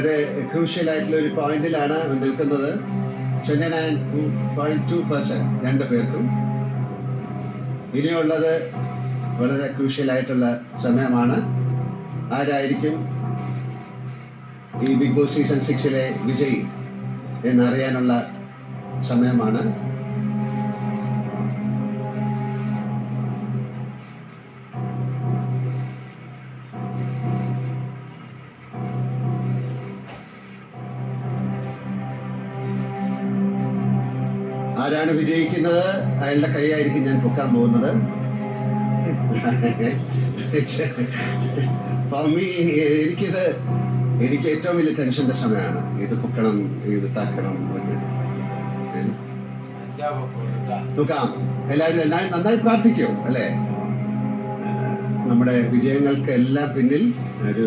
വളരെ ക്രൂഷ്യൽ ആയിട്ടുള്ള ഒരു പോയിന്റിലാണ് നിൽക്കുന്നത്. 29.2% രണ്ടു പേർക്കും. ഇനിയുള്ളത് വളരെ ക്രൂഷ്യൽ ആയിട്ടുള്ള സമയമാണ്. ആരായിരിക്കും ഈ ബിഗ് ബോസ് സീസൺ 6 വിജയി എന്നറിയാനുള്ള സമയമാണ്. ആരാണ് വിജയിക്കുന്നത് അയാളുടെ കൈയായിരിക്കും ഞാൻ പൊക്കാൻ പോകുന്നത്. എനിക്ക് ഏറ്റവും വലിയ ടെൻഷന്റെ സമയമാണ്. ഇത് പൊക്കണം, ഇത് താക്കണം. നോക്കാം. എല്ലാവരും നന്നായി പ്രാർത്ഥിക്കൂ അല്ലേ? നമ്മുടെ വിജയങ്ങൾക്ക് എല്ലാം പിന്നിൽ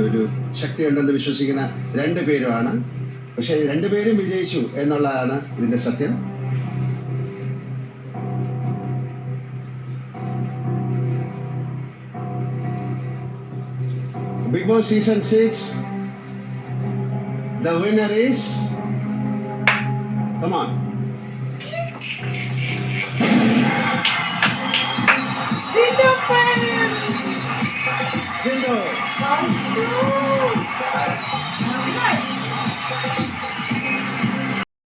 ഒരു ശക്തിയുണ്ടെന്ന് വിശ്വസിക്കുന്ന രണ്ടുപേരുമാണ്. പക്ഷെ രണ്ടുപേരും വിജയിച്ചു എന്നുള്ളതാണ് ഇതിന്റെ സത്യം. Big Boss Season 6, the winner is, come on.